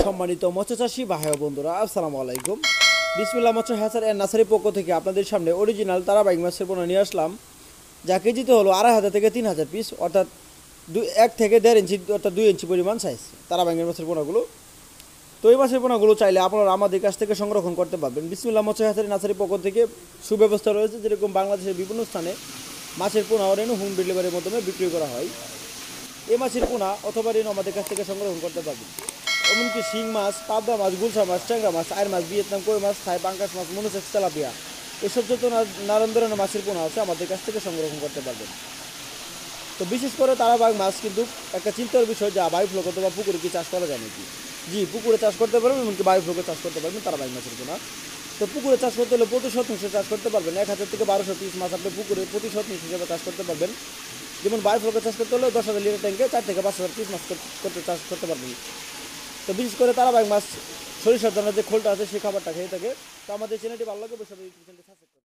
সম্মানিত মৎস্যচাষী ভাই ও বন্ধুরা, আসসালামু আলাইকুম। বিসমিল্লাহ মৎস্য হ্যাচার এন্ড নার্সারির পক্ষ থেকে আপনাদের সামনে অরিজিনাল তারাবাইক মাছের পোনা নিয়ে আসলাম, যা কেজিতে হলো 2500 থেকে 3000 পিস, অর্থাৎ 1 থেকে 1.5 ইঞ্চি অর্থাৎ 2 ইঞ্চি পরিমাণ সাইজ তারাবাইকের মাছের পোনাগুলো। তো এই মাছের পোনাগুলো চাইলে আপনারা আমাদের কাছ থেকে সংরক্ষণ করতে পারবেন। বিসমিল্লাহ মৎস্য হ্যাচারি নার্সারির পক্ষ থেকে সুব্যবস্থা রয়েছে, যেরকম বাংলাদেশের বিভিন্ন স্থানে মাছের পোনা ও রেণু হোম ডেলিভারির মাধ্যমে বিক্রি করা হয়। এই মাছের পোনা অথবা রেণু আমাদের কাছ থেকে সংরক্ষণ করতে পারবেন। এমনকি শিং মাছ, পাবদা মাছ, গুলশা মাছ, ট্যাংরা মাছ, আয়ের মাছ, ভিয়েতনাম কই মাছ, থাই পাঙ্গাস মাছ, মনোসেক্স, তেলাপিয়া, এসব যত নানান ধরনের মাছের পোনা আছে আমাদের কাছ থেকে সংরক্ষণ করতে পারবেন। তো বিশেষ করে তারাবাগ মাছ কিন্তু একটা চিন্তার বিষয়, যা বায়ুফ্লোক অথবা পুকুরে কি চাষ করা যায় নাকি? জি, পুকুরে চাষ করতে পারবেন, এমনকি বায়ুফ্লোকে চাষ করতে পারবেন তারাবাগ মাছের পোনা। তো পুকুরে চাষ করতে হলে প্রতি শতাংশে চাষ করতে পারবেন। 1000 থেকে 1200 পিস মাছ আপনি পুকুরে প্রতি শতাংশ হিসেবে চাষ করতে পারবেন। যেমন বায়ুফ্লোকে চাষ করতে হলে 10,000 লিটার ট্যাঙ্কে 4 থেকে 5,000 পিস মাছ চাষ করতে পারবেন। তো বিশেষ করে তারাবাগ মাছ সরিষার দানা যে খোলটা আছে সেই খাবারটা খেয়ে থাকে। তো আমাদের চ্যানেলটি ভালো লাগে, অবশ্যই ইউটিউব চ্যানেলটি সাবস্ক্রাইব করুন।